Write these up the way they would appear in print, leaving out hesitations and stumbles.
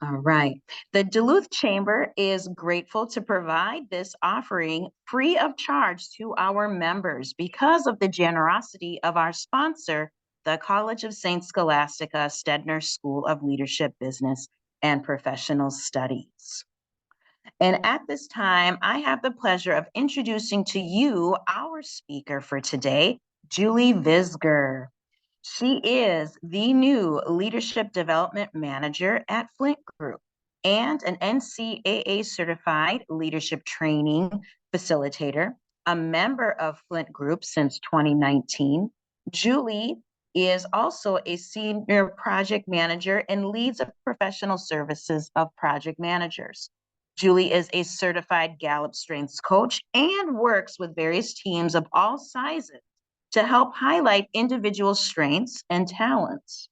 All right. The Duluth Chamber is grateful to provide this offering free of charge to our members because of the generosity of our sponsor, the College of St. Scholastica Stender School of Leadership, Business, and Professional Studies. And at this time, I have the pleasure of introducing to you our speaker for today, Julie Visger. She is the new Leadership Development Manager at Flint Group and an NCAA certified leadership training facilitator, a member of Flint Group since 2019. Julie is also a senior project manager and leads a professional services of project managers. Julie is a certified Gallup Strengths coach and works with various teams of all sizes to help highlight individual strengths and talents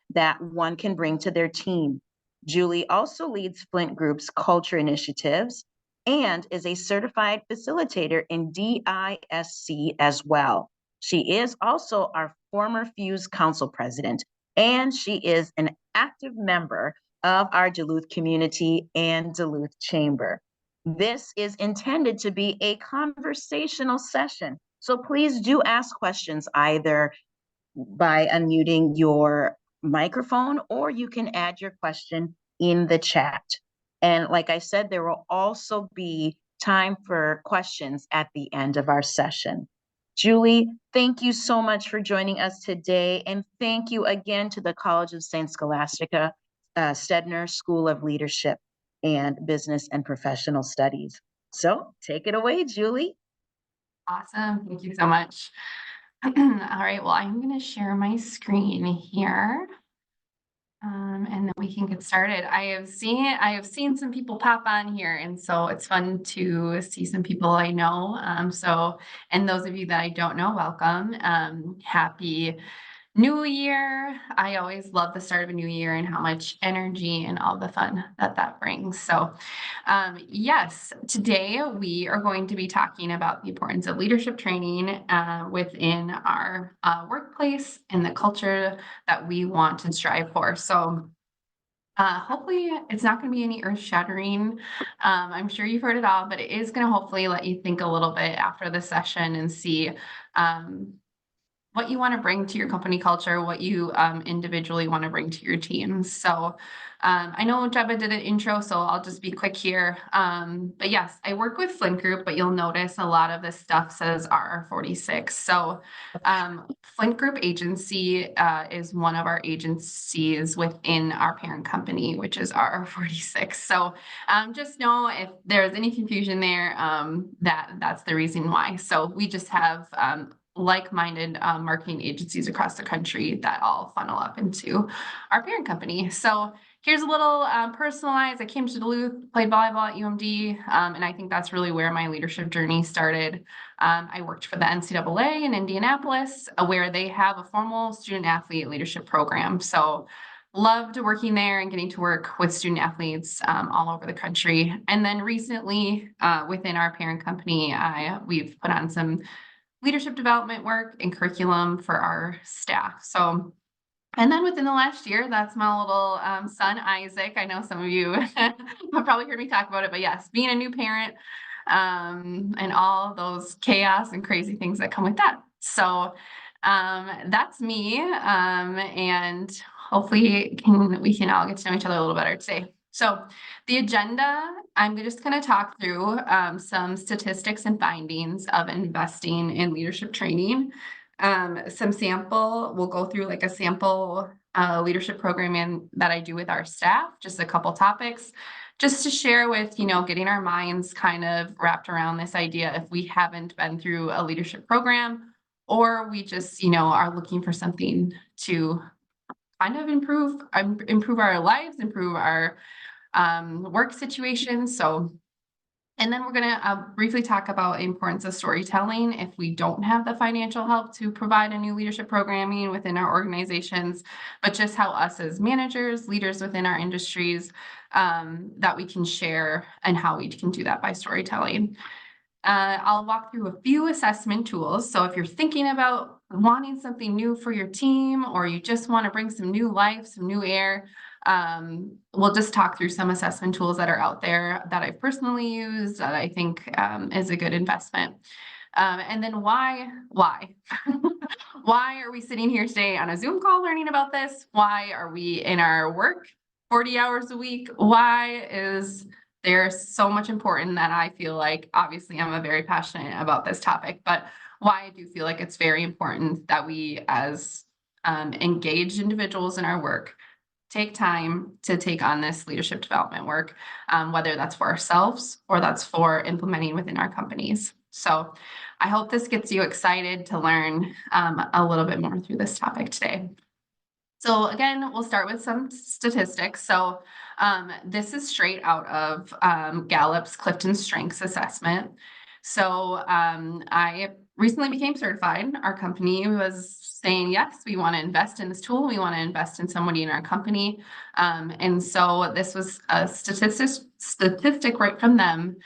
that one can bring to their team. Julie also leads Flint Group's culture initiatives and is a certified facilitator in DISC as well. She is also our former Fuse Council president, and she is an active member of our Duluth community and Duluth Chamber. This is intended to be a conversational session, so please do ask questions either by unmuting your microphone, or you can add your question in the chat. And like I said, there will also be time for questions at the end of our session. Julie, thank you so much for joining us today. And thank you again to the College of St. Scholastica, Stedner School of Leadership and Business and Professional Studies. So take it away, Julie. Awesome. Thank you so much. All right. Well, I'm going to share my screen here. And then we can get started. I have seen some people pop on here, and so it's fun to see some people I know. And those of you that I don't know, welcome. Happy New Year. I always love the start of a new year and how much energy and all the fun that brings. So, yes, today we are going to be talking about the importance of leadership training within our workplace and the culture that we want to strive for. So, hopefully it's not going to be any earth shattering. I'm sure you've heard it all, but it is going to hopefully let you think a little bit after the session and see what you want to bring to your company culture, what you individually want to bring to your teams. So I know Jebba did an intro, so I'll just be quick here. But yes, I work with Flint Group, but you'll notice a lot of this stuff says RR46. So Flint Group Agency is one of our agencies within our parent company, which is RR46. So just know if there's any confusion there, that's the reason why. So we just have like-minded marketing agencies across the country that all funnel up into our parent company. So here's a little personalized. I came to Duluth, played volleyball at UMD, and I think that's really where my leadership journey started. I worked for the NCAA in Indianapolis, where they have a formal student-athlete leadership program. So loved working there and getting to work with student athletes all over the country. And then recently, within our parent company, we've put on some leadership development work and curriculum for our staff. So, and then within the last year, that's my little son, Isaac. I know some of you have probably heard me talk about it, but yes, being a new parent and all those chaos and crazy things that come with that. So that's me. And hopefully we can all get to know each other a little better today. So the agenda, I'm just going to talk through some statistics and findings of investing in leadership training. We'll go through like a sample leadership program that I do with our staff, just a couple topics, just to share with, getting our minds kind of wrapped around this idea if we haven't been through a leadership program, or we just, are looking for something to kind of improve our lives, improve our work situations. So, and then we're going to briefly talk about the importance of storytelling if we don't have the financial help to provide a new leadership programming within our organizations, but just how us as managers, leaders within our industries, that we can share and how we can do that by storytelling. I'll walk through a few assessment tools. So if you're thinking about wanting something new for your team, or you just want to bring some new life, some new air, We'll just talk through some assessment tools that are out there that I've personally used that I think is a good investment. And then why? Why are we sitting here today on a Zoom call learning about this? Why are we in our work 40 hours a week? Why is there so much important that I feel like, obviously I'm very passionate about this topic, but why I do feel like it's very important that we as engaged individuals in our work take time to take on this leadership development work, whether that's for ourselves or that's for implementing within our companies. So I hope this gets you excited to learn a little bit more through this topic today. So again, we'll start with some statistics. So this is straight out of Gallup's Clifton Strengths Assessment. So I recently became certified. Our company was saying, yes, we want to invest in this tool. We want to invest in somebody in our company. And so this was a statistic right from them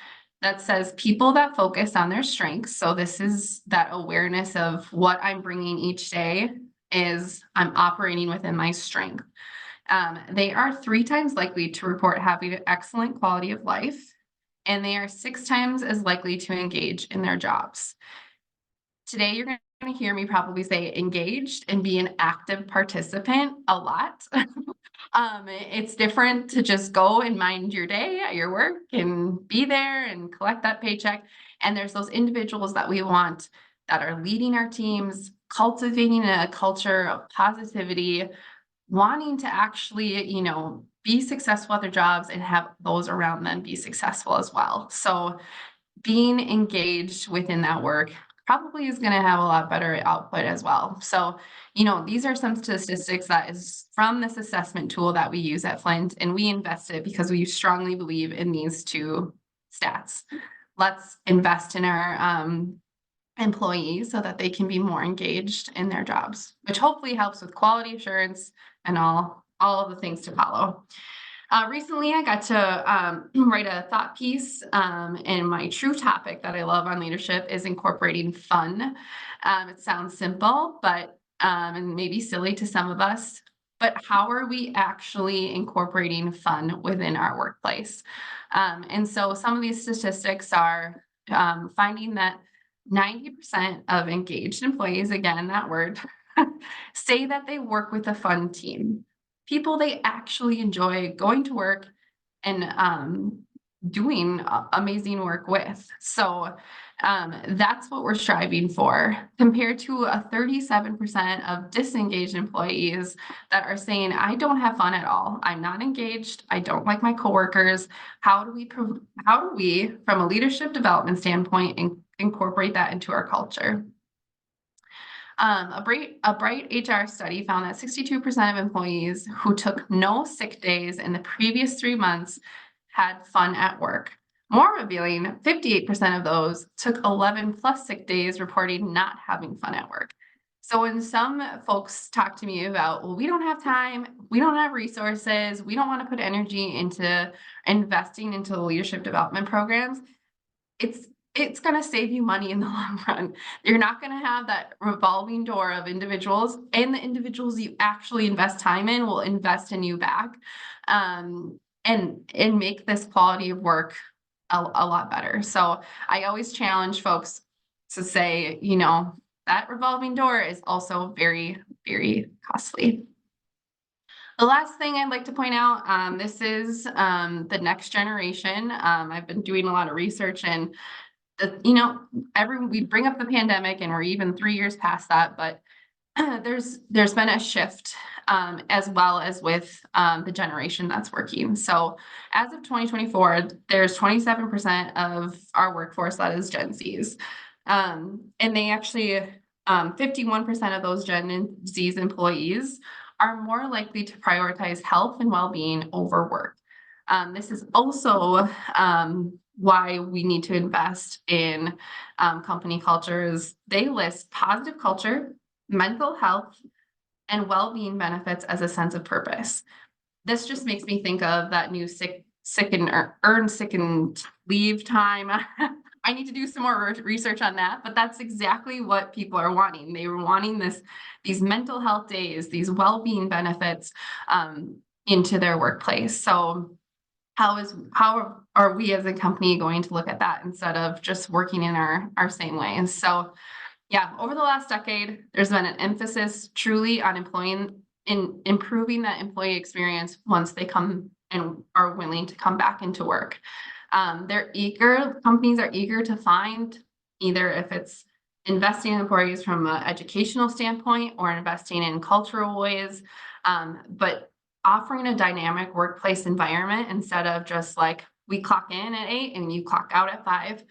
that says people that focus on their strengths. So this is that awareness of what I'm bringing each day is I'm operating within my strength. They are 3 times likely to report having an excellent quality of life, and they are 6 times as likely to engage in their jobs. Today, you're going to hear me probably say engaged and be an active participant a lot. It's different to just go and mind your day at your work and be there and collect that paycheck. And there's those individuals that we want that are leading our teams, cultivating a culture of positivity, wanting to actually, be successful at their jobs and have those around them be successful as well. So being engaged within that work probably is going to have a lot better output as well. So, these are some statistics that is from this assessment tool that we use at Flint, and we invest it because we strongly believe in these 2 stats. Let's invest in our employees so that they can be more engaged in their jobs, which hopefully helps with quality assurance and all of the things to follow. Recently, I got to write a thought piece, and my true topic that I love on leadership is incorporating fun. It sounds simple, but and maybe silly to some of us, but how are we actually incorporating fun within our workplace? And so some of these statistics are finding that 90% of engaged employees, again, that word, say that they work with a fun team. People they actually enjoy going to work and doing amazing work with. So that's what we're striving for, compared to a 37% of disengaged employees that are saying, I don't have fun at all. I'm not engaged. I don't like my coworkers. How do we, from a leadership development standpoint, incorporate that into our culture? A Bright HR study found that 62% of employees who took no sick days in the previous 3 months had fun at work. More revealing, 58% of those took 11 plus sick days, reporting not having fun at work. So when some folks talk to me about, well, we don't have time, we don't have resources, we don't want to put energy into investing into the leadership development programs, it's going to save you money in the long run. You're not going to have that revolving door of individuals, and the individuals you actually invest time in will invest in you back, and make this quality of work a lot better. So I always challenge folks to say, that revolving door is also very, very costly. The last thing I'd like to point out, this is the next generation. I've been doing a lot of research, and we bring up the pandemic and we're even 3 years past that, but there's been a shift, as well as with the generation that's working. So as of 2024, there's 27% of our workforce that is Gen Zs. And they actually, 51% of those Gen Z's employees are more likely to prioritize health and well-being over work. This is also why we need to invest in company cultures. They list positive culture, mental health, and well-being benefits as a sense of purpose. This just makes me think of that new sick and leave time. I need to do some more research on that, but that's exactly what people are wanting. They were wanting these mental health days, these well-being benefits, into their workplace. So how are we as a company going to look at that instead of just working in our same way? And so, yeah, over the last decade, there's been an emphasis truly on improving that employee experience once they come and are willing to come back into work. Companies are eager to find, either if it's investing in employees from an educational standpoint or investing in cultural ways, but offering a dynamic workplace environment instead of just like we clock in at 8 and you clock out at 5.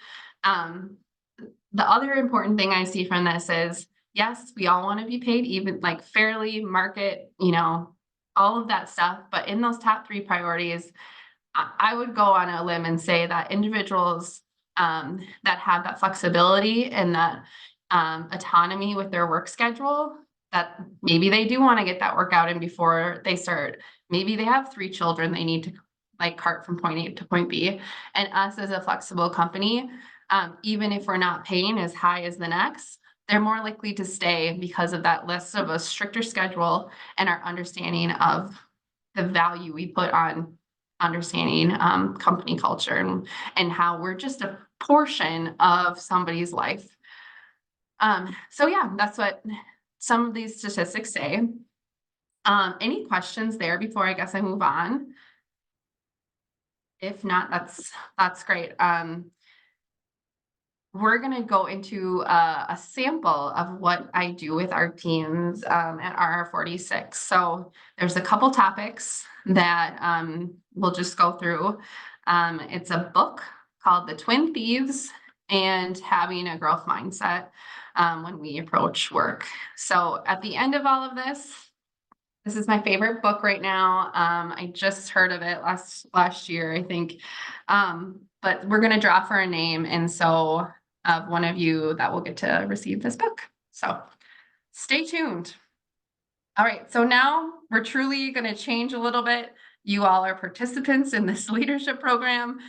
The other important thing I see from this is, yes, we all want to be paid even, like, fairly, market, all of that stuff. But in those top 3 priorities, I would go on a limb and say that individuals that have that flexibility and that autonomy with their work schedule, that maybe they do want to get that workout in before they start. Maybe they have 3 children they need to like cart from point A to point B. And us as a flexible company, even if we're not paying as high as the next, they're more likely to stay because of that less of a stricter schedule and our understanding of the value we put on understanding company culture and how we're just a portion of somebody's life. So yeah, that's what some of these statistics say. Any questions there before I guess I move on? If not, that's great. We're going to go into a sample of what I do with our teams at RR46. So there's a couple topics that we'll just go through. It's a book called The Twin Thieves and Having a Growth Mindset when we approach work. So at the end of all of this is my favorite book right now. I just heard of it last year, I think. But we're going to draw for a name. And so of one of you that will get to receive this book. So stay tuned. All right, so now we're truly going to change a little bit. You all are participants in this leadership program.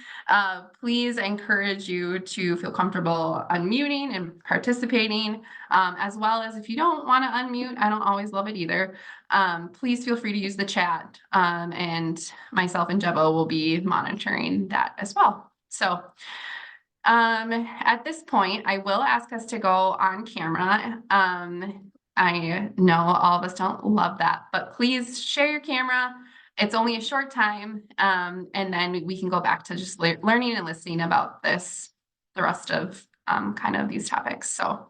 Please, I encourage you to feel comfortable unmuting and participating, as well as if you don't want to unmute, I don't always love it either. Please feel free to use the chat, and myself and Jebo will be monitoring that as well. So at this point, I will ask us to go on camera. I know all of us don't love that, but please share your camera. It's only a short time, and then we can go back to just learning and listening about the rest of kind of these topics. So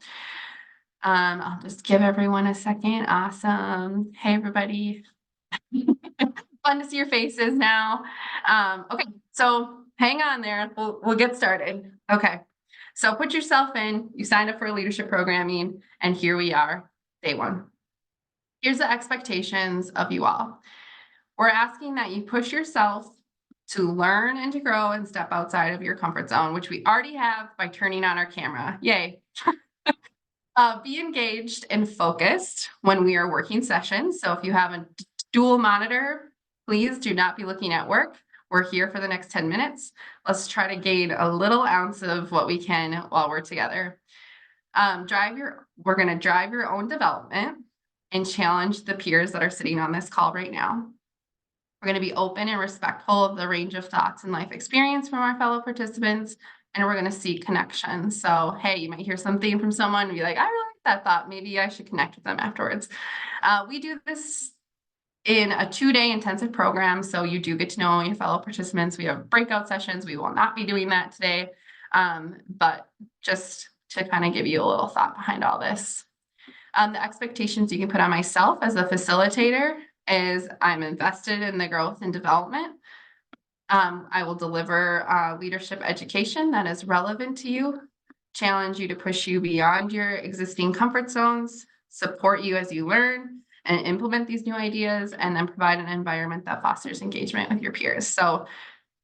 I'll just give everyone a second. Awesome. Hey, everybody. Fun to see your faces now. Okay, so hang on there. We'll get started. Okay, so put yourself in. You signed up for leadership programming, and here we are, day 1. Here's the expectations of you all. We're asking that you push yourself to learn and to grow and step outside of your comfort zone, which we already have by turning on our camera. Yay. Be engaged and focused when we are working sessions. So if you have a dual monitor, please do not be looking at work. We're here for the next 10 minutes. Let's try to gain a little ounce of what we can while we're together. We're going to drive your own development and challenge the peers that are sitting on this call right now. We're going to be open and respectful of the range of thoughts and life experience from our fellow participants, and we're going to seek connection. So, hey, you might hear something from someone and be like, I really like that thought. Maybe I should connect with them afterwards. We do this in a 2-day intensive program, so you do get to know your fellow participants. We have breakout sessions. We will not be doing that today, but just to kind of give you a little thought behind all this. The expectations you can put on myself as a facilitator is I'm invested in the growth and development. I will deliver leadership education that is relevant to you, challenge you to push you beyond your existing comfort zones, support you as you learn and implement these new ideas, and then provide an environment that fosters engagement with your peers. So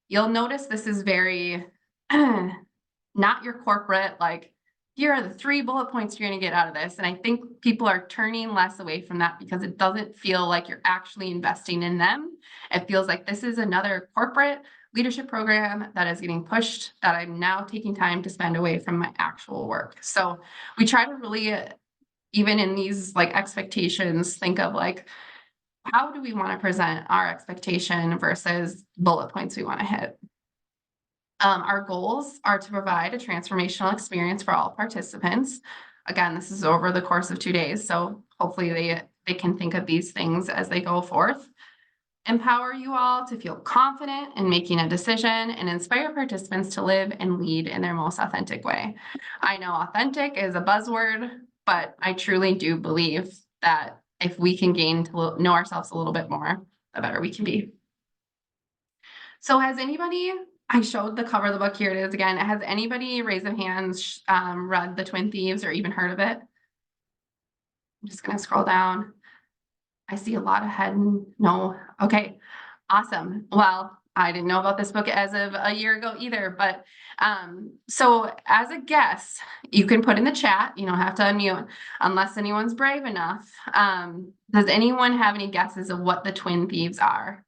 you'll notice this is very not your corporate, like, here are the 3 bullet points you're going to get out of this. And I think people are turning less away from that because it doesn't feel like you're actually investing in them. It feels like this is another corporate leadership program that is getting pushed, that I'm now taking time to spend away from my actual work. So we try to really, even in these like expectations, think of like, how do we want to present our expectation versus bullet points we want to hit? Our goals are to provide a transformational experience for all participants. Again, this is over the course of 2 days, so hopefully they can think of these things as they go forth. Empower you all to feel confident in making a decision and inspire participants to live and lead in their most authentic way. I know authentic is a buzzword, but I truly do believe that if we can gain to know ourselves a little bit more, the better we can be. So has anybody, I showed the cover of the book, here it is again. Has anybody, raise of hands, read The Twin Thieves or even heard of it? I'm just gonna scroll down. I see a lot of head no. Okay, awesome. Well, I didn't know about this book as of a year ago either, but so as a guess, you can put in the chat, you don't have to unmute unless anyone's brave enough. Does anyone have any guesses of what the Twin Thieves are?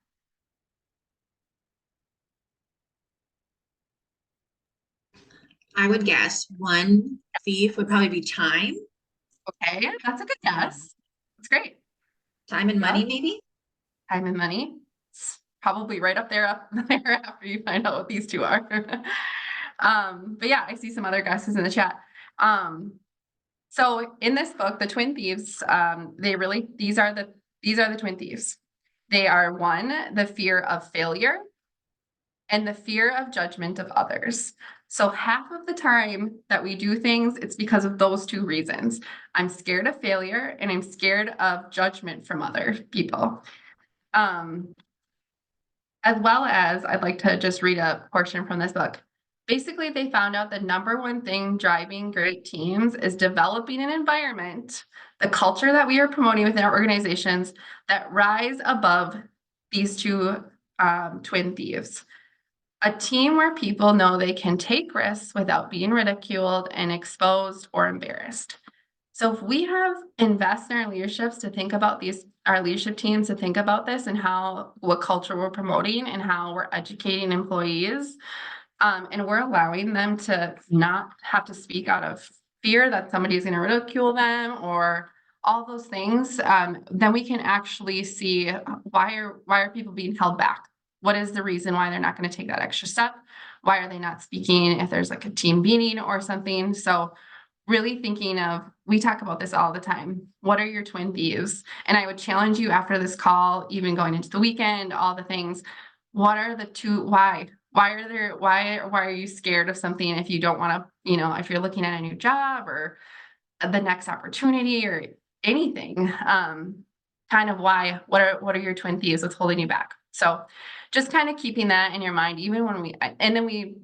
I would guess one thief would probably be time. Okay, that's a good guess. That's great. Time and money, maybe? Time and money. It's probably right up there after you find out what these two are. But yeah, I see some other guesses in the chat. So in this book, The Twin Thieves, these are the twin thieves. They are one, the fear of failure and the fear of judgment of others. So half of the time that we do things, it's because of those two reasons. I'm scared of failure and I'm scared of judgment from other people. As well as, I'd like to just read a portion from this book. Basically, they found out the number one thing driving great teams is developing an environment, the culture that we are promoting within our organizations, that rise above these two twin thieves. A team where people know they can take risks without being ridiculed and exposed or embarrassed. So if we have invest in our leaderships to think about our leadership teams to think about this and what culture we're promoting and how we're educating employees, and we're allowing them to not have to speak out of fear that somebody's going to ridicule them or all those things, then we can actually see why are people being held back? What is the reason why they're not going to take that extra step? Why are they not speaking if there's like a team meeting or something? So really thinking of, we talk about this all the time. What are your twin thieves? And I would challenge you after this call, even going into the weekend, all the things. What are the two, why are you scared of something if you don't want to, if you're looking at a new job or the next opportunity or anything, kind of why, what are your twin thieves that's holding you back? So just kind of keeping that in your mind, even when and then we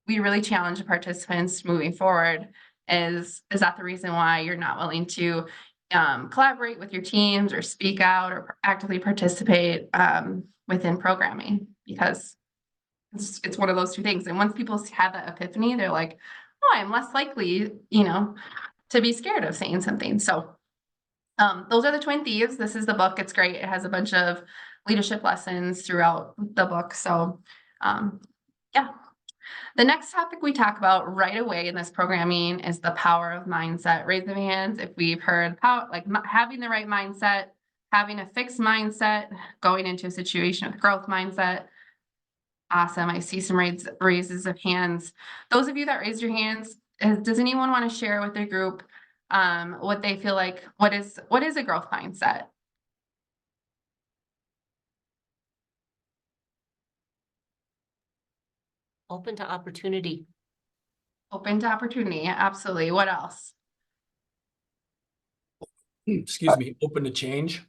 really challenge the participants moving forward. Is that the reason why you're not willing to collaborate with your teams or speak out or actively participate within programming? Because it's one of those two things. And once people have that epiphany, they're like, oh, I'm less likely, to be scared of saying something. So those are the twin thieves. This is the book. It's great. It has a bunch of leadership lessons throughout the book. So yeah. The next topic we talk about right away in this programming is the power of mindset. Raise the hands if we've heard having the right mindset, having a fixed mindset, going into a situation with growth mindset. Awesome. I see some raises of hands. Those of you that raised your hands, does anyone want to share with their group what they feel like? What is a growth mindset? Open to opportunity. Open to opportunity. Absolutely. What else? Excuse me, open to change.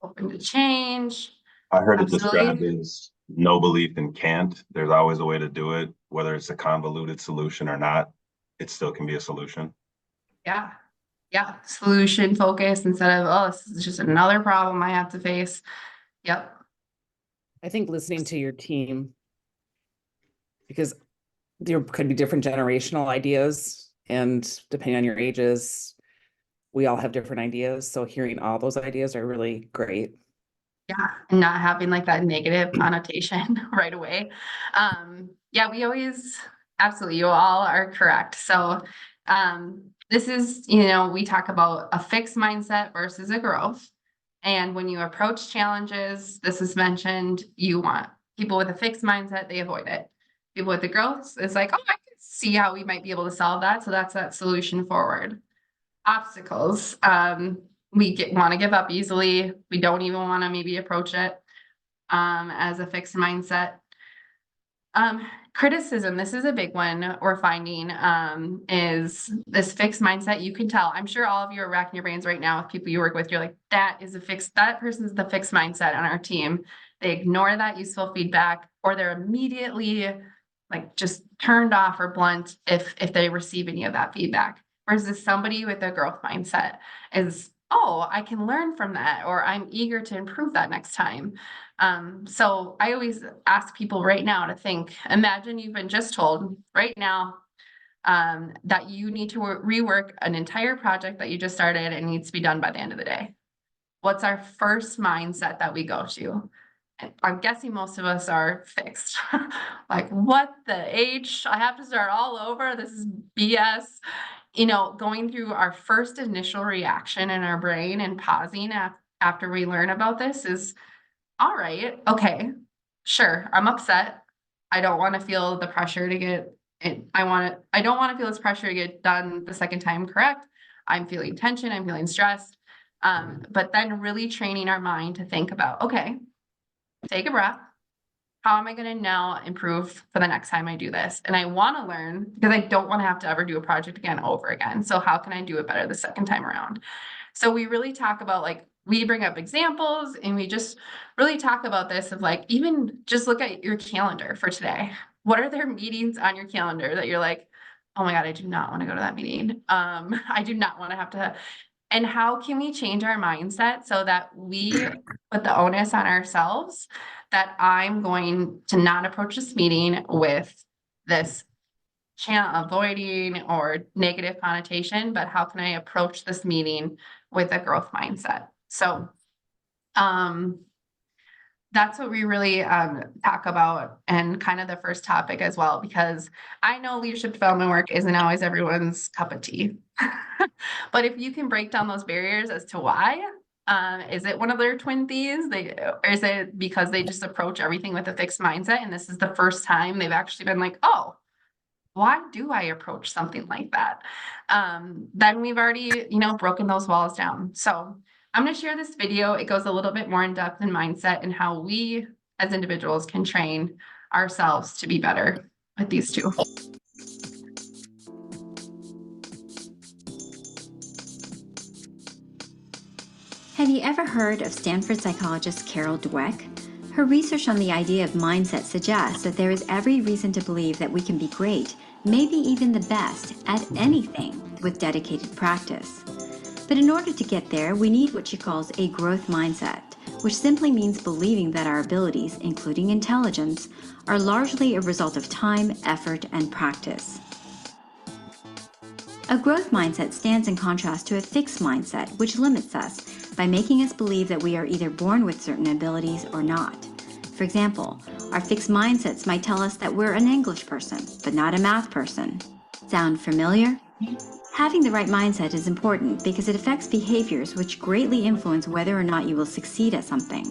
Open to change. I heard it Absolutely. described as no belief in can't. There's always a way to do it, whether it's a convoluted solution or not, it still can be a solution. Yeah. Yeah. Solution focus instead of, oh, this is just another problem I have to face. Yep. I think listening to your team, because there could be different generational ideas, and depending on your ages, we all have different ideas. So hearing all those ideas are really great. Yeah. And not having like that negative connotation right away. Yeah, we always, absolutely, you all are correct. So this is, we talk about a fixed mindset versus a growth. And when you approach challenges, this is mentioned, you want people with a fixed mindset, they avoid it. People with the growth, it's like, oh, I can see how we might be able to solve that. So that's that solution forward. Obstacles, we want to give up easily. We don't even want to maybe approach it as a fixed mindset. Criticism, this is a big one we're finding, is this fixed mindset. You can tell, I'm sure all of you are racking your brains right now with people you work with. You're like, that person's the fixed mindset on our team. They ignore that useful feedback, or they're immediately like just turned off or blunt if they receive any of that feedback. Versus somebody with a growth mindset is, oh, I can learn from that, or I'm eager to improve that next time. So I always ask people right now to think, imagine you've been just told right now that you need to rework an entire project that you just started and needs to be done by the end of the day. What's our first mindset that we go to? And I'm guessing most of us are fixed. Like, what the H? I have to start all over. This is BS. You know, going through our first initial reaction in our brain and pausing after we learn about this is, all right, okay, sure, I'm upset. I don't want to feel the pressure to get it. I don't want to feel this pressure to get done the second time correct. I'm feeling tension, I'm feeling stressed. But then really training our mind to think about, okay, take a breath. How am I going to now improve for the next time I do this? And I want to learn because I don't want to have to ever do a project again over again. So how can I do it better the second time around? So we really talk about, like, we bring up examples and we just really talk about this of, like, even just look at your calendar for today. What are there meetings on your calendar that you're like, oh my God, I do not want to go to that meeting. I do not want to have to. And how can we change our mindset so that we put the onus on ourselves that I'm going to not approach this meeting with this avoiding or negative connotation, but how can I approach this meeting with a growth mindset? So that's what we really talk about, and kind of the first topic as well, because I know leadership development work isn't always everyone's cup of tea. But if you can break down those barriers as to why, is it one of their twin thieves? Or is it because they just approach everything with a fixed mindset and this is the first time they've actually been like, oh, why do I approach something like that? Then we've already, broken those walls down. So I'm going to share this video. It goes a little bit more in depth in mindset and how we as individuals can train ourselves to be better with these two. Have you ever heard of Stanford psychologist Carol Dweck? Her research on the idea of mindset suggests that there is every reason to believe that we can be great, maybe even the best, at anything with dedicated practice. But in order to get there, we need what she calls a growth mindset, which simply means believing that our abilities, including intelligence, are largely a result of time, effort, and practice. A growth mindset stands in contrast to a fixed mindset, which limits us by making us believe that we are either born with certain abilities or not. For example, our fixed mindsets might tell us that we're an English person, but not a math person. Sound familiar? Having the right mindset is important because it affects behaviors which greatly influence whether or not you will succeed at something.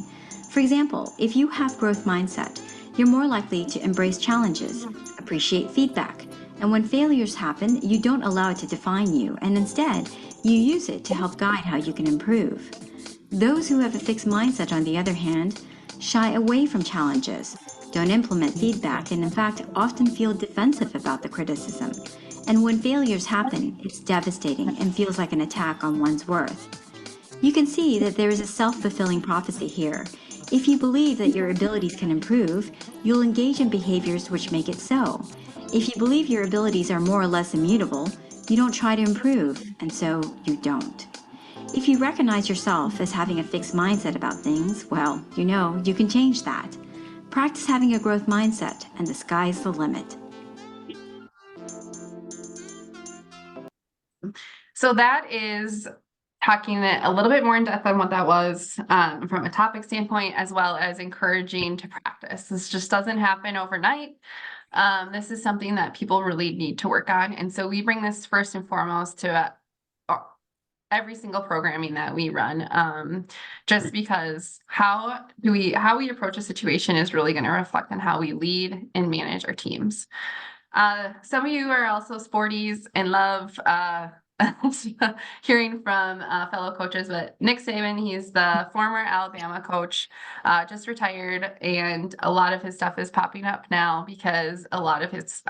For example, if you have growth mindset, you're more likely to embrace challenges, appreciate feedback, and when failures happen, you don't allow it to define you, and instead, you use it to help guide how you can improve. Those who have a fixed mindset, on the other hand, shy away from challenges, don't implement feedback, and in fact, often feel defensive about the criticism. And when failures happen, it's devastating and feels like an attack on one's worth. You can see that there is a self-fulfilling prophecy here. If you believe that your abilities can improve, you'll engage in behaviors which make it so. If you believe your abilities are more or less immutable, you don't try to improve, and so you don't. If you recognize yourself as having a fixed mindset about things, well, you can change that. Practice having a growth mindset, and the sky's the limit. So that is talking a little bit more in depth on what that was from a topic standpoint, as well as encouraging to practice. This just doesn't happen overnight. This is something that people really need to work on. And so we bring this first and foremost to every single programming that we run. Just because how we approach a situation is really going to reflect on how we lead and manage our teams. Some of you are also sporties and love hearing from fellow coaches, but Nick Saban, he's the former Alabama coach, just retired, and a lot of his stuff is popping up now because a lot of his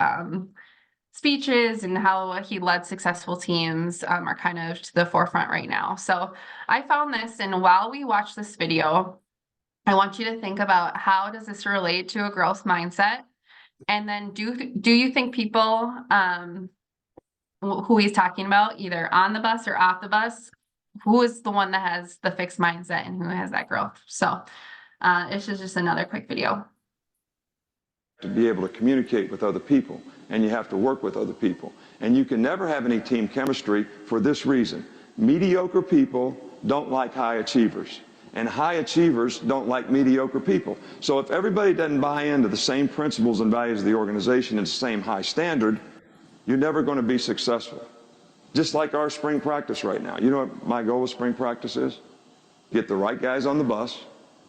speeches and how he led successful teams are kind of to the forefront right now. So I found this, and while we watch this video, I want you to think about how does this relate to a growth mindset? And then do you think people who he's talking about, either on the bus or off the bus, who is the one that has the fixed mindset and who has that growth? So this is just another quick video. To be able to communicate with other people, and you have to work with other people. And you can never have any team chemistry for this reason. Mediocre people don't like high achievers, and high achievers don't like mediocre people. So if everybody doesn't buy into the same principles and values of the organization and the same high standard, you're never going to be successful. Just like our spring practice right now. You know what my goal with spring practice is? Get the right guys on the bus,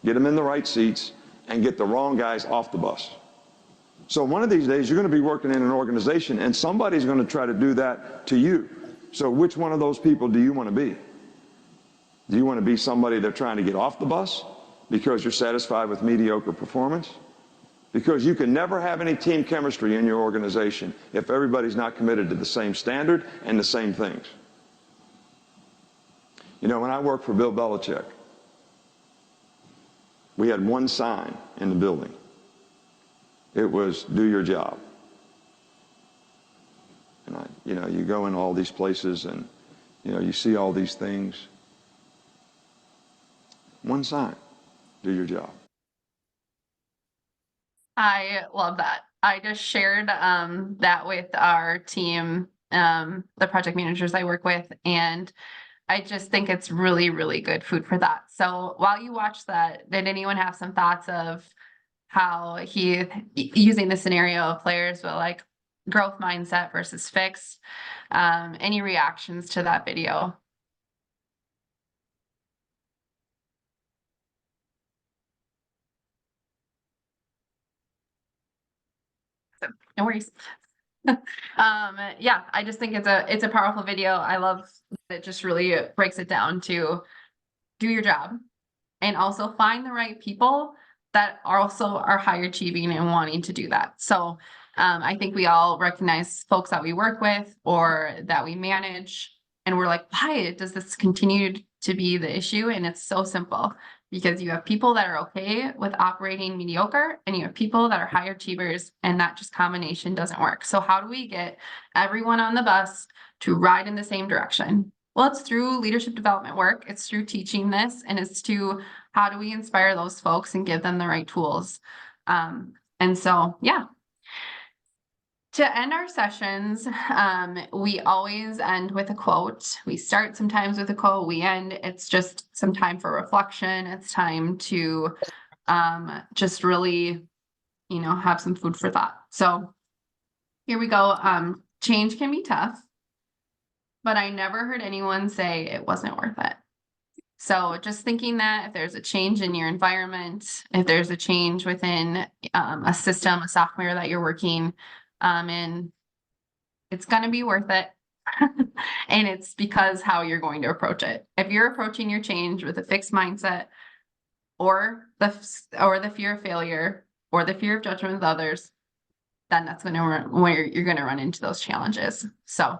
get them in the right seats, and get the wrong guys off the bus. So one of these days, you're going to be working in an organization, and somebody's going to try to do that to you. So which one of those people do you want to be? Do you want to be somebody they're trying to get off the bus because you're satisfied with mediocre performance? Because you can never have any team chemistry in your organization if everybody's not committed to the same standard and the same things. You know, when I worked for Bill Belichick, we had one sign in the building. It was, do your job. And you go in all these places and, you see all these things. One sign, do your job. I love that. I just shared that with our team, the project managers I work with, and I just think it's really, really good food for thought. So while you watch that, did anyone have some thoughts of how he using the scenario of players with like growth mindset versus fixed? Any reactions to that video? No worries. Yeah, I just think it's a powerful video. I love that it just really breaks it down to do your job and also find the right people that also are high achieving and wanting to do that. So I think we all recognize folks that we work with or that we manage, and we're like, why does this continue to be the issue? And it's so simple, because you have people that are okay with operating mediocre and you have people that are high achievers, and that just combination doesn't work. So how do we get everyone on the bus to ride in the same direction? Well, it's through leadership development work. It's through teaching this, and it's to how do we inspire those folks and give them the right tools. And so, yeah. To end our sessions, we always end with a quote. We start sometimes with a quote, we end, it's just some time for reflection. It's time to just really, have some food for thought. So here we go. Change can be tough, but I never heard anyone say it wasn't worth it. So just thinking that if there's a change in your environment, if there's a change within a system, a software that you're working in, it's going to be worth it. And it's because how you're going to approach it. If you're approaching your change with a fixed mindset or the fear of failure or the fear of judgment with others, then that's going to where you're going to run into those challenges. So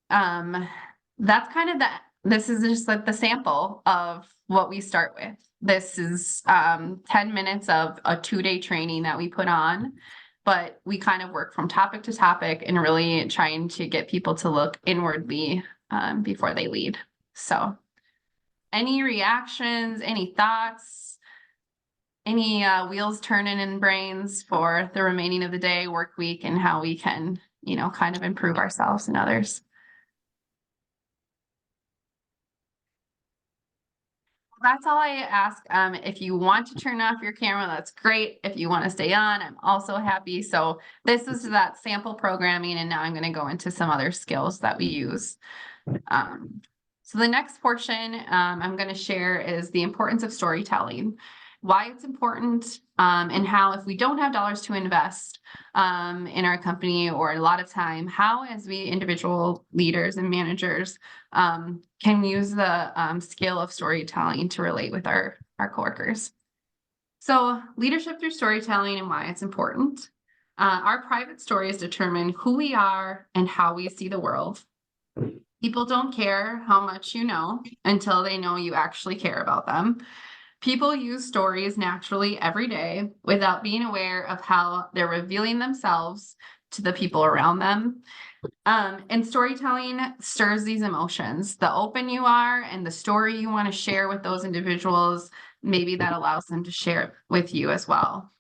that's kind of this is just like the sample of what we start with. This is 10 minutes of a 2-day training that we put on, but we kind of work from topic to topic and really trying to get people to look inwardly before they lead. So any reactions, any thoughts, any wheels turning in brains for the remaining of the day, work week, and how we can, kind of improve ourselves and others? That's all I ask. If you want to turn off your camera, that's great. If you want to stay on, I'm also happy. So this is that sample programming, and now I'm going to go into some other skills that we use. So the next portion I'm going to share is the importance of storytelling, why it's important, and how if we don't have dollars to invest in our company or a lot of time, how as we individual leaders and managers can use the skill of storytelling to relate with our coworkers. So leadership through storytelling and why it's important. Our private stories determine who we are and how we see the world. People don't care how much you know until they know you actually care about them. People use stories naturally every day without being aware of how they're revealing themselves to the people around them. And storytelling stirs these emotions. The open you are and the story you want to share with those individuals, maybe that allows them to share it with you as well.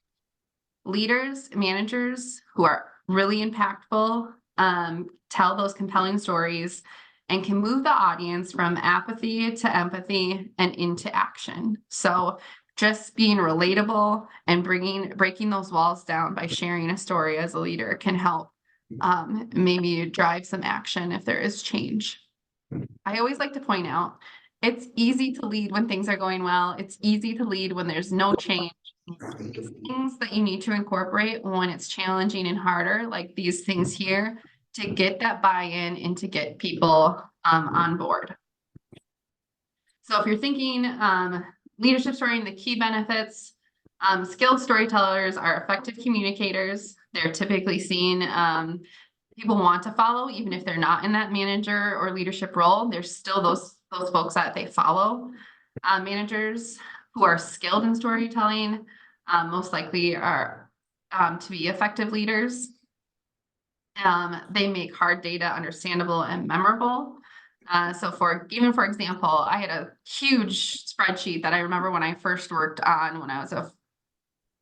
Leaders, managers who are really impactful, tell those compelling stories and can move the audience from apathy to empathy and into action. So just being relatable and breaking those walls down by sharing a story as a leader can help maybe drive some action if there is change. I always like to point out, it's easy to lead when things are going well. It's easy to lead when there's no change. It's things that you need to incorporate when it's challenging and harder, like these things here, to get that buy-in and to get people on board. So if you're thinking leadership story, the key benefits, skilled storytellers are effective communicators. They're typically seen, people want to follow, even if they're not in that manager or leadership role, there's still those folks that they follow. Managers who are skilled in storytelling most likely are to be effective leaders. They make hard data understandable and memorable. So for example, I had a huge spreadsheet that I remember when I first worked on when I was a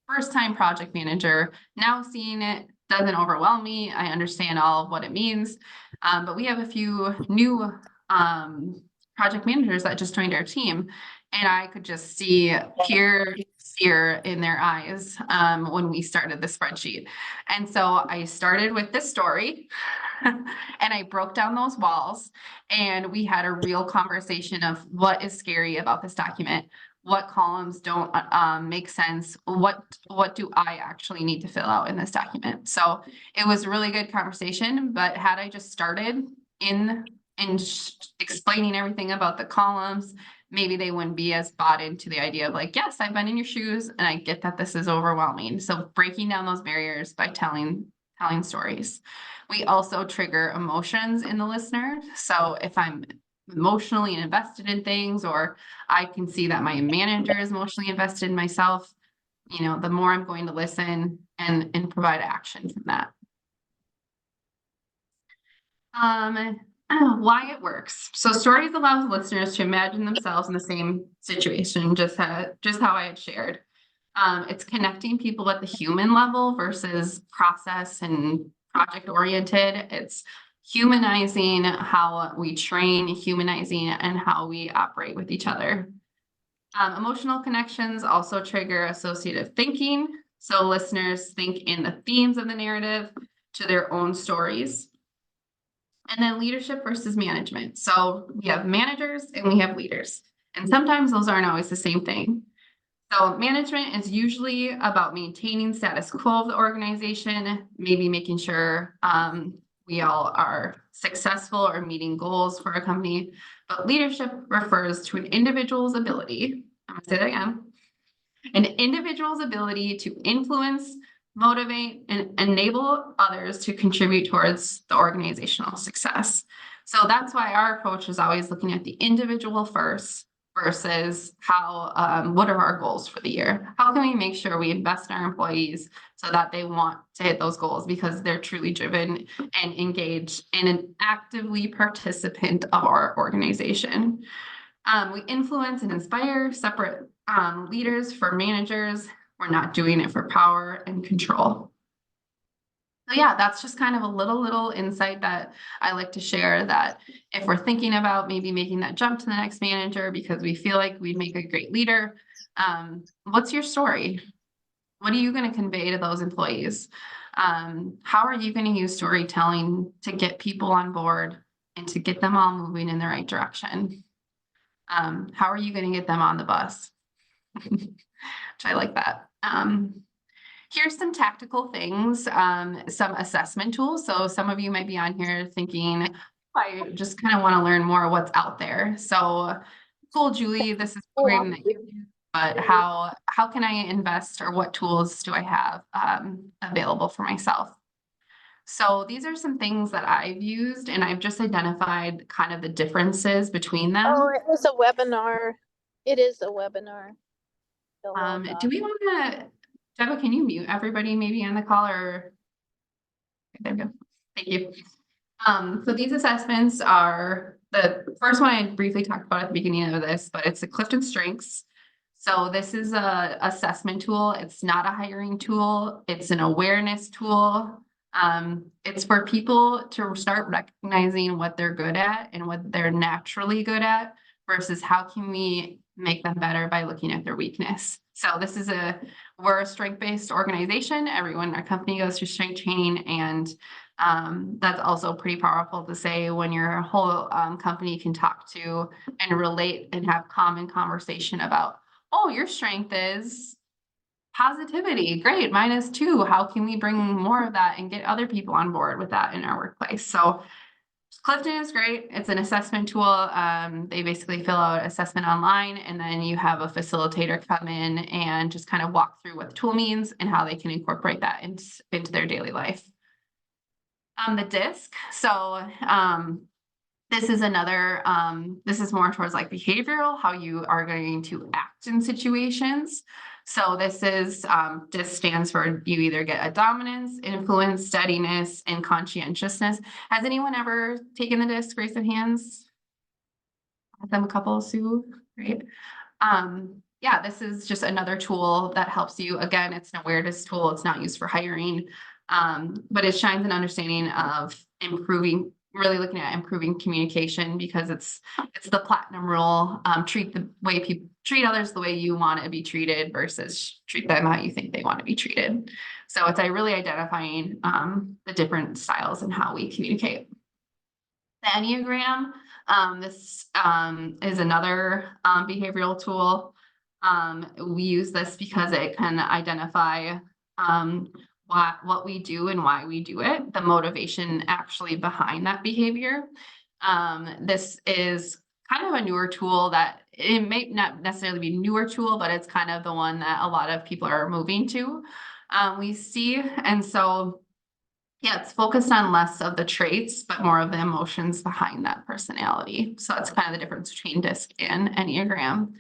first-time project manager. Now seeing it doesn't overwhelm me. I understand all of what it means. But we have a few new project managers that just joined our team, and I could just see pure fear in their eyes when we started the spreadsheet. And so I started with this story and I broke down those walls, and we had a real conversation of what is scary about this document. What columns don't make sense? What do I actually need to fill out in this document? So it was a really good conversation, but had I just started in explaining everything about the columns, maybe they wouldn't be as bought into the idea of like, yes, I've been in your shoes and I get that this is overwhelming. So breaking down those barriers by telling stories. We also trigger emotions in the listener. So if I'm emotionally invested in things, or I can see that my manager is emotionally invested in myself, you know, the more I'm going to listen and provide action from that. Why it works. So stories allow listeners to imagine themselves in the same situation, just how I had shared. It's connecting people at the human level versus process and project oriented. It's humanizing how we train, humanizing and how we operate with each other. Emotional connections also trigger associative thinking. So listeners think in the themes of the narrative to their own stories. And then leadership versus management. So we have managers and we have leaders. And sometimes those aren't always the same thing. So management is usually about maintaining status quo of the organization, maybe making sure we all are successful or meeting goals for a company. But leadership refers to an individual's ability, I'm gonna say that again, an individual's ability to influence, motivate, and enable others to contribute towards the organizational success. So that's why our approach is always looking at the individual first versus how, what are our goals for the year? How can we make sure we invest in our employees so that they want to hit those goals because they're truly driven and engaged and an actively participant of our organization. We influence and inspire separate leaders for managers. We're not doing it for power and control. So yeah, that's just kind of a little insight that I like to share, that if we're thinking about maybe making that jump to the next manager because we feel like we'd make a great leader, what's your story? What are you going to convey to those employees? How are you going to use storytelling to get people on board and to get them all moving in the right direction. How are you going to get them on the bus? Which I like that. Here's some tactical things, some assessment tools. So some of you might be on here thinking, I just kind of want to learn more what's out there. So cool, Julie, this is great that you do, but how can I invest, or what tools do I have available for myself? So these are some things that I've used, and I've just identified kind of the differences between them. Oh, it was a webinar. It is a webinar. Don't log off. Do we want to, Deborah, can you mute everybody maybe on the call, or? There we go. Thank you. So these assessments are, the first one I briefly talked about at the beginning of this, but it's the Clifton Strengths. So this is a assessment tool. It's not a hiring tool. It's an awareness tool. It's for people to start recognizing what they're good at and what they're naturally good at versus how can we make them better by looking at their weakness. So this is we're a strength-based organization. Everyone in our company goes through strength training, and that's also pretty powerful to say when your whole company can talk to and relate and have common conversation about, oh, your strength is positivity. Great, mine is too. How can we bring more of that and get other people on board with that in our workplace? So Clifton is great. It's an assessment tool. They basically fill out assessment online, and then you have a facilitator come in and just kind of walk through what the tool means and how they can incorporate that into their daily life. The DISC. So this is another, this is more towards like behavioral, how you are going to act in situations. So this is, DISC stands for you either get a dominance, influence, steadiness, and conscientiousness. Has anyone ever taken the DISC? Raise their hands. Have them a couple, Sue. Great. Yeah, this is just another tool that helps you. Again, it's an awareness tool. It's not used for hiring, but it shines an understanding of improving, really looking at improving communication, because it's the platinum rule. Treat the way people treat others the way you want to be treated versus treat them how you think they want to be treated. So it's really identifying the different styles and how we communicate. The Enneagram, this is another behavioral tool. We use this because it can identify what we do and why we do it, the motivation actually behind that behavior. This is kind of a newer tool that it may not necessarily be a newer tool, but it's kind of the one that a lot of people are moving to. We see, and so yeah, it's focused on less of the traits, but more of the emotions behind that personality. So that's kind of the difference between DISC and Enneagram.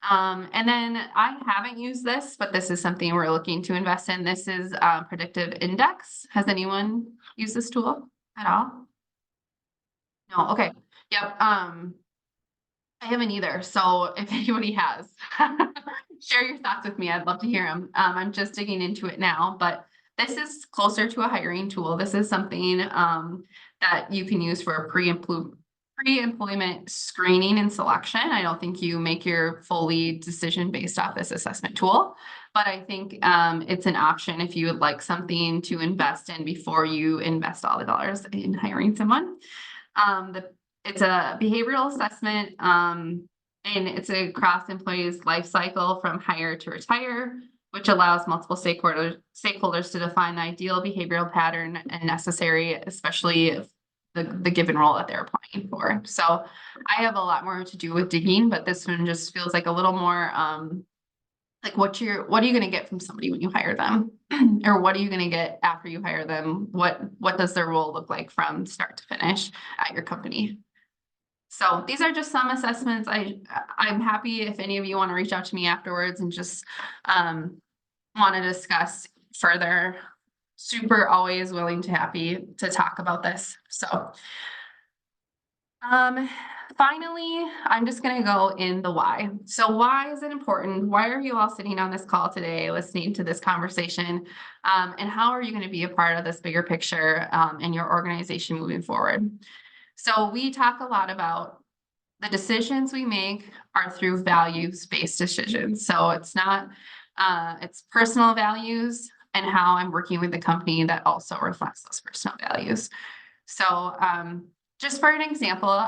And then I haven't used this, but this is something we're looking to invest in. This is predictive index. Has anyone used this tool at all? No. Okay. Yep. I haven't either. So if anybody has, share your thoughts with me. I'd love to hear them. I'm just digging into it now, but this is closer to a hiring tool. This is something that you can use for a pre-employment screening and selection. I don't think you make your fully decision based off this assessment tool, but I think it's an option if you would like something to invest in before you invest all the dollars in hiring someone. It's a behavioral assessment, and it's across employees' life cycle from hire to retire, which allows multiple stakeholders to define the ideal behavioral pattern and necessary, especially if the given role that they're applying for. So I have a lot more to do with digging, but this one just feels like a little more like what are you going to get from somebody when you hire them, or what are you going to get after you hire them? What does their role look like from start to finish at your company? So these are just some assessments. I'm happy if any of you want to reach out to me afterwards and just want to discuss further. Super always willing to happy to talk about this. So finally, I'm just going to go in the why. So why is it important? Why are you all sitting on this call today, listening to this conversation? And how are you going to be a part of this bigger picture in your organization moving forward? So we talk a lot about the decisions we make are through values-based decisions. So it's not, it's personal values and how I'm working with the company that also reflects those personal values. So just for an example,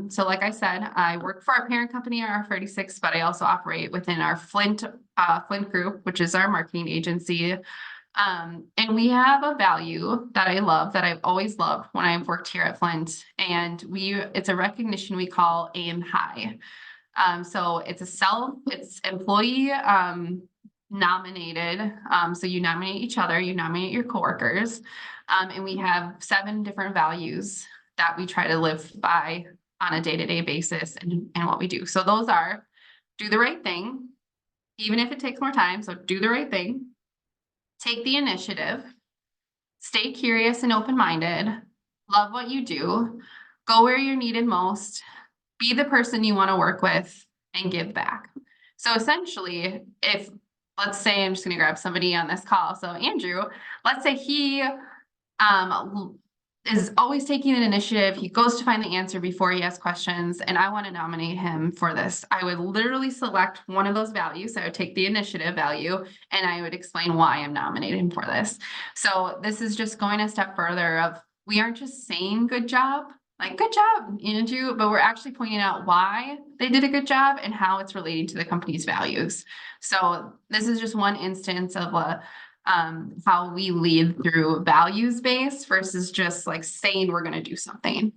so like I said, I work for our parent company, R36, but I also operate within our Flint group, which is our marketing agency. And we have a value that I love, that I've always loved when I've worked here at Flint. And it's a recognition we call aim high. So it's employee, nominated. So you nominate each other, you nominate your coworkers. And we have 7 different values that we try to live by on a day-to-day basis and what we do. So those are: do the right thing, even if it takes more time. So do the right thing, take the initiative, stay curious and open-minded, love what you do, go where you're needed most, be the person you want to work with, and give back. So essentially, let's say I'm just going to grab somebody on this call. So Andrew, let's say he is always taking an initiative. He goes to find the answer before he asks questions, and I want to nominate him for this. I would literally select one of those values. I would take the initiative value, and I would explain why I'm nominating him for this. So this is just going a step further of, we aren't just saying good job, like good job, Andrew, but we're actually pointing out why they did a good job and how it's relating to the company's values. So this is just one instance of how we lead through values-based versus just like saying we're going to do something.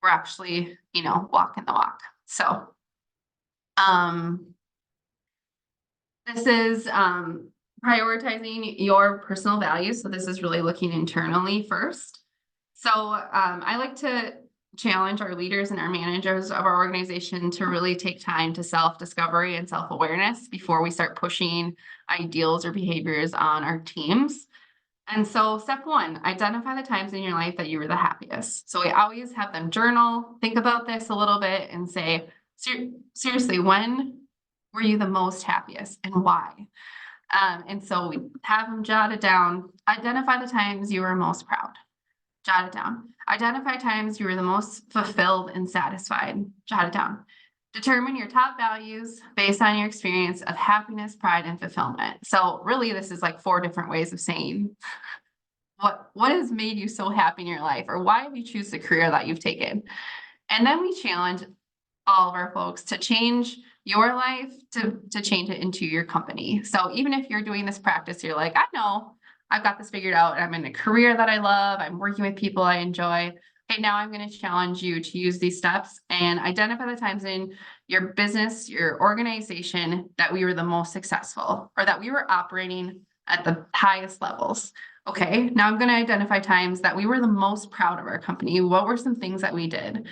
We're actually, walking the walk. So, this is prioritizing your personal values. So this is really looking internally first. So I like to challenge our leaders and our managers of our organization to really take time to self-discovery and self-awareness before we start pushing ideals or behaviors on our teams. And so step 1, identify the times in your life that you were the happiest. So we always have them journal, think about this a little bit and say, seriously, when were you the most happiest and why? And so we have them jot it down. Identify the times you were most proud. Jot it down. Identify times you were the most fulfilled and satisfied. Jot it down. Determine your top values based on your experience of happiness, pride, and fulfillment. So really, this is like 4 different ways of saying what has made you so happy in your life, or why have you choose the career that you've taken. And then we challenge all of our folks to change your life to change it into your company. So even if you're doing this practice, you're like, I know I've got this figured out. I'm in a career that I love. I'm working with people I enjoy. Okay, now I'm going to challenge you to use these steps and identify the times in your business, your organization, that we were the most successful or that we were operating at the highest levels. Okay, now I'm going to identify times that we were the most proud of our company. What were some things that we did?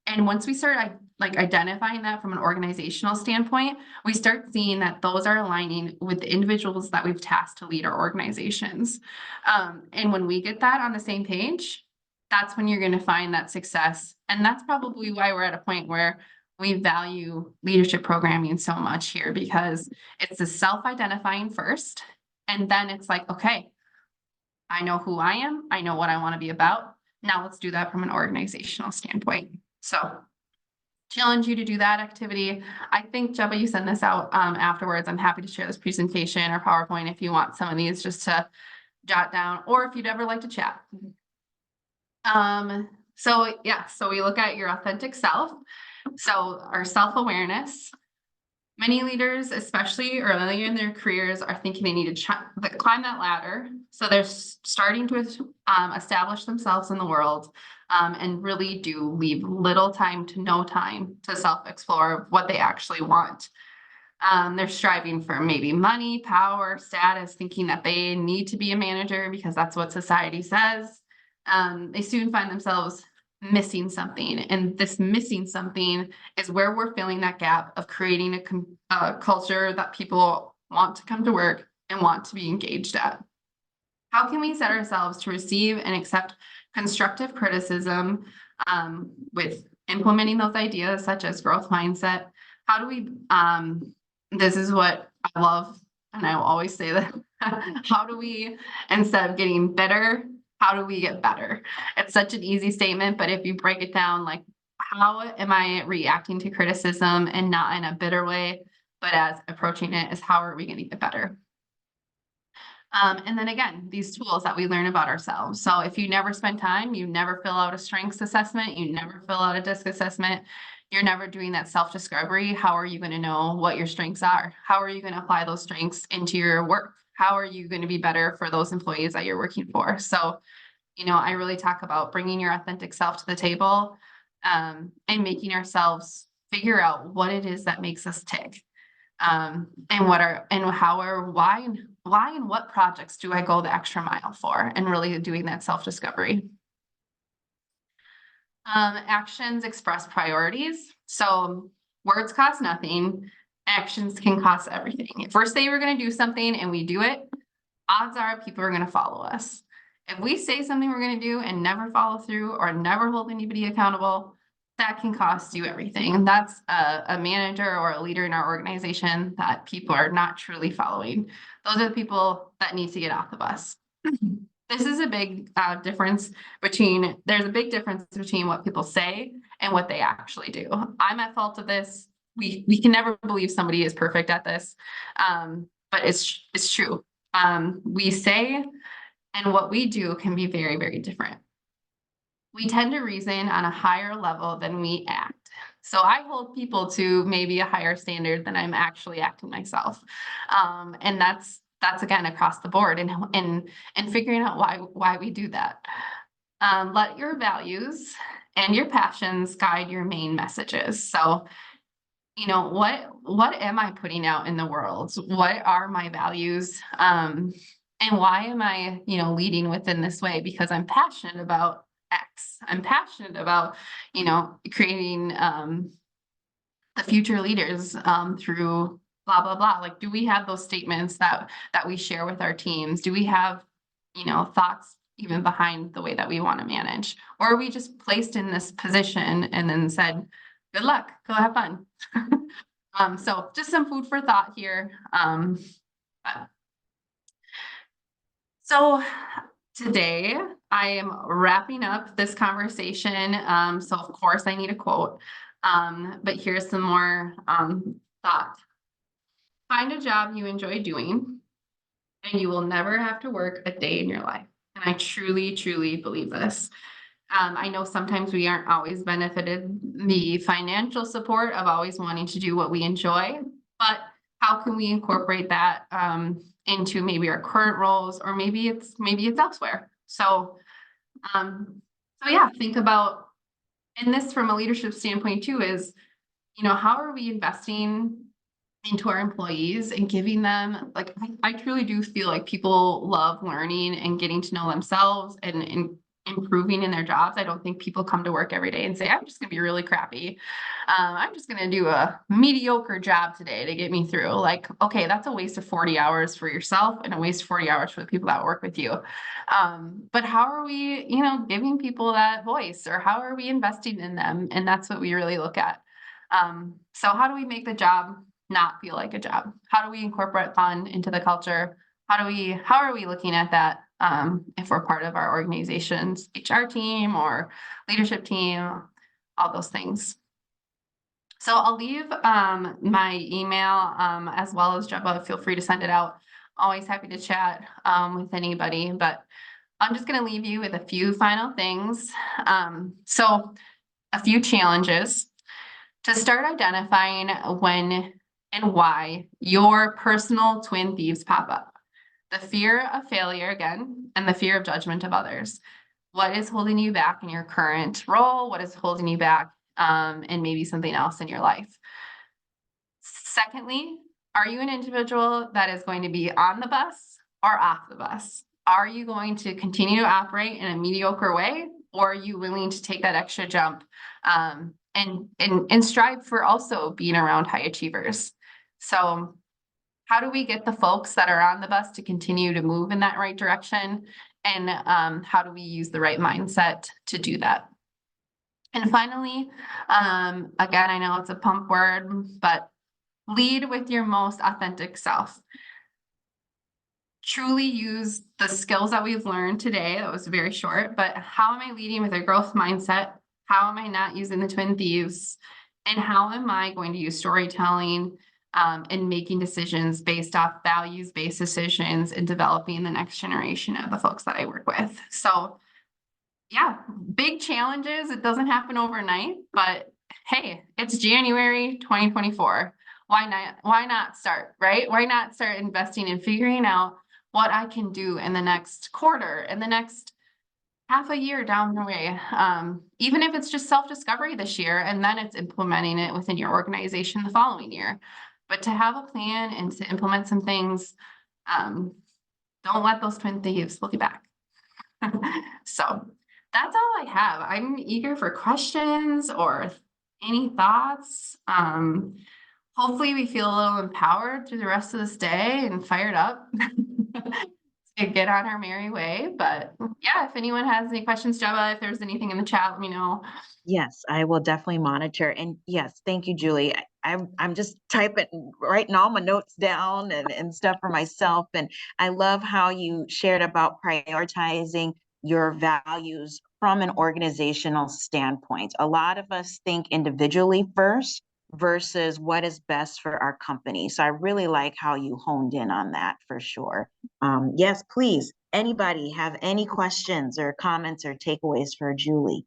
And once we start identifying that from an organizational standpoint, we start seeing that those are aligning with the individuals that we've tasked to lead our organizations. And when we get that on the same page, that's when you're going to find that success. And that's probably why we're at a point where we value leadership programming so much here, because it's the self-identifying first. And then it's like, okay, I know who I am. I know what I want to be about. Now let's do that from an organizational standpoint. So challenge you to do that activity. I think, Jebba, you send this out afterwards. I'm happy to share this presentation or PowerPoint if you want some of these just to jot down, or if you'd ever like to chat. So we look at your authentic self. So our self-awareness. Many leaders, especially early in their careers, are thinking they need to climb that ladder. So they're starting to establish themselves in the world and really do leave little time to no time to self-explore what they actually want. They're striving for maybe money, power, status, thinking that they need to be a manager because that's what society says. They soon find themselves missing something, and this missing something is where we're filling that gap of creating a culture that people want to come to work and want to be engaged at. How can we set ourselves to receive and accept constructive criticism with implementing those ideas such as growth mindset? How do we, this is what I love, and I will always say that, how do we, instead of getting better, how do we get better? It's such an easy statement, but if you break it down, like, how am I reacting to criticism, and not in a bitter way, but as approaching it as how are we going to get better? And then again, these tools that we learn about ourselves. So if you never spend time, you never fill out a strengths assessment, you never fill out a DISC assessment, you're never doing that self-discovery, how are you going to know what your strengths are? How are you going to apply those strengths into your work? How are you going to be better for those employees that you're working for? So, I really talk about bringing your authentic self to the table, and making ourselves figure out what it is that makes us tick. And why and what projects do I go the extra mile for, and really doing that self-discovery. Actions express priorities. So words cost nothing. Actions can cost everything. If we're saying we're going to do something and we do it, odds are people are going to follow us. If we say something we're going to do and never follow through or never hold anybody accountable, that can cost you everything. And that's a manager or a leader in our organization that people are not truly following. Those are the people that need to get off the bus. This is a big difference between, there's a big difference between what people say and what they actually do. I'm at fault of this. We can never believe somebody is perfect at this, but it's true. We say and what we do can be very, very different. We tend to reason on a higher level than we act. So I hold people to maybe a higher standard than I'm actually acting myself. And that's again across the board, and figuring out why we do that. Let your values and your passions guide your main messages. So, what am I putting out in the world? What are my values? And why am I, leading within this way? Because I'm passionate about X. I'm passionate about, creating the future leaders through blah, blah, blah. Like, do we have those statements that we share with our teams? Do we have, thoughts even behind the way that we want to manage? Or are we just placed in this position and then said, good luck, go have fun? So just some food for thought here. So today I am wrapping up this conversation. So of course I need a quote, but here's some more thought. Find a job you enjoy doing, and you will never have to work a day in your life. And I truly, truly believe this. I know sometimes we aren't always benefited the financial support of always wanting to do what we enjoy, but how can we incorporate that into maybe our current roles, or maybe it's elsewhere. So yeah, think about, and this from a leadership standpoint too, is, how are we investing into our employees and giving them, like, I truly do feel like people love learning and getting to know themselves and improving in their jobs. I don't think people come to work every day and say, I'm just going to be really crappy. I'm just going to do a mediocre job today to get me through. Like, okay, that's a waste of 40 hours for yourself and a waste of 40 hours for the people that work with you. But how are we, giving people that voice, or how are we investing in them? And that's what we really look at. So how do we make the job not feel like a job? How do we incorporate fun into the culture? How are we looking at that? If we're part of our organization's HR team or leadership team, all those things. So I'll leave my email as well as Jebba. Feel free to send it out. Always happy to chat with anybody, but I'm just going to leave you with a few final things. So a few challenges to start identifying when and why your personal twin thieves pop up. The fear of failure again, and the fear of judgment of others. What is holding you back in your current role? What is holding you back in maybe something else in your life? Secondly, are you an individual that is going to be on the bus or off the bus? Are you going to continue to operate in a mediocre way, or are you willing to take that extra jump and strive for also being around high achievers? So how do we get the folks that are on the bus to continue to move in that right direction? And how do we use the right mindset to do that? And finally, again, I know it's a pump word, but lead with your most authentic self. Truly use the skills that we've learned today. That was very short, but how am I leading with a growth mindset? How am I not using the twin thieves? And how am I going to use storytelling and making decisions based off values-based decisions and developing the next generation of the folks that I work with. So yeah, big challenges. It doesn't happen overnight, but hey, it's January 2024. Why not start, right? Why not start investing and figuring out what I can do in the next quarter, in the next half a year down the way, even if it's just self-discovery this year, and then it's implementing it within your organization the following year. But to have a plan and to implement some things, don't let those twin thieves hold you back. So that's all I have. I'm eager for questions or any thoughts. Hopefully we feel a little empowered through the rest of this day and fired up to get on our merry way. But yeah, if anyone has any questions, Jebba, if there's anything in the chat, let me know. Yes, I will definitely monitor. And yes, thank you, Julie. I'm just writing all my notes down and stuff for myself. And I love how you shared about prioritizing your values from an organizational standpoint. A lot of us think individually first versus what is best for our company. So I really like how you honed in on that for sure. Yes, please. Anybody have any questions or comments or takeaways for Julie?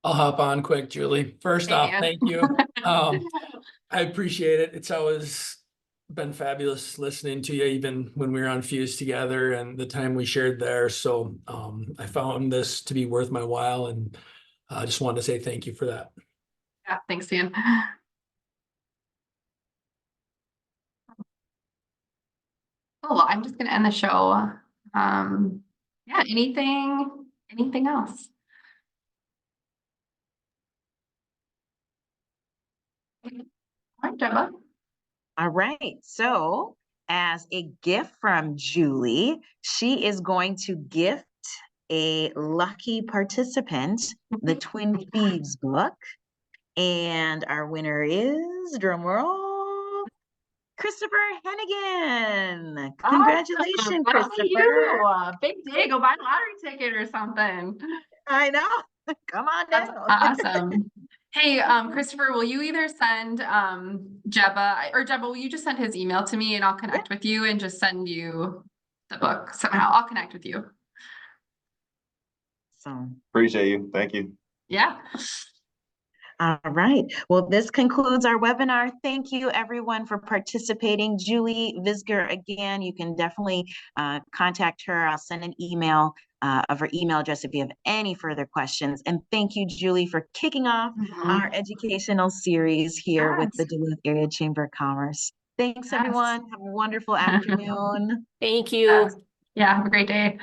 I'll hop on quick, Julie. First off, thank you. I appreciate it. It's always been fabulous listening to you, even when we were on Fuse together and the time we shared there. So I found this to be worth my while, and I just wanted to say thank you for that. Yeah, thanks, Dan. Oh, well, I'm just gonna end the show. Yeah, anything else? All right, Jebba. All right. So as a gift from Julie, she is going to gift a lucky participant the Twin Thieves book. And our winner is, drum roll, Christopher Hennigan. Congratulations, Awesome. Christopher. Big day. Go buy a lottery ticket or something. I know. Come on That's down. awesome. Hey, Christopher, will you either send Jebba, or Jebba, will you just send his email to me and I'll connect with you and just send you the book somehow? I'll connect with you. So Appreciate you. Thank you. Yeah. all right. Well, this concludes our webinar. Thank you, everyone, for participating. Julie Visger, again, you can definitely contact her. I'll send an email of her email address if you have any further questions. And thank you, Julie, for kicking off our educational series here with the Duluth Area Chamber of Commerce. Thanks, everyone. Have a wonderful afternoon. Thank you. Yeah, have a great day.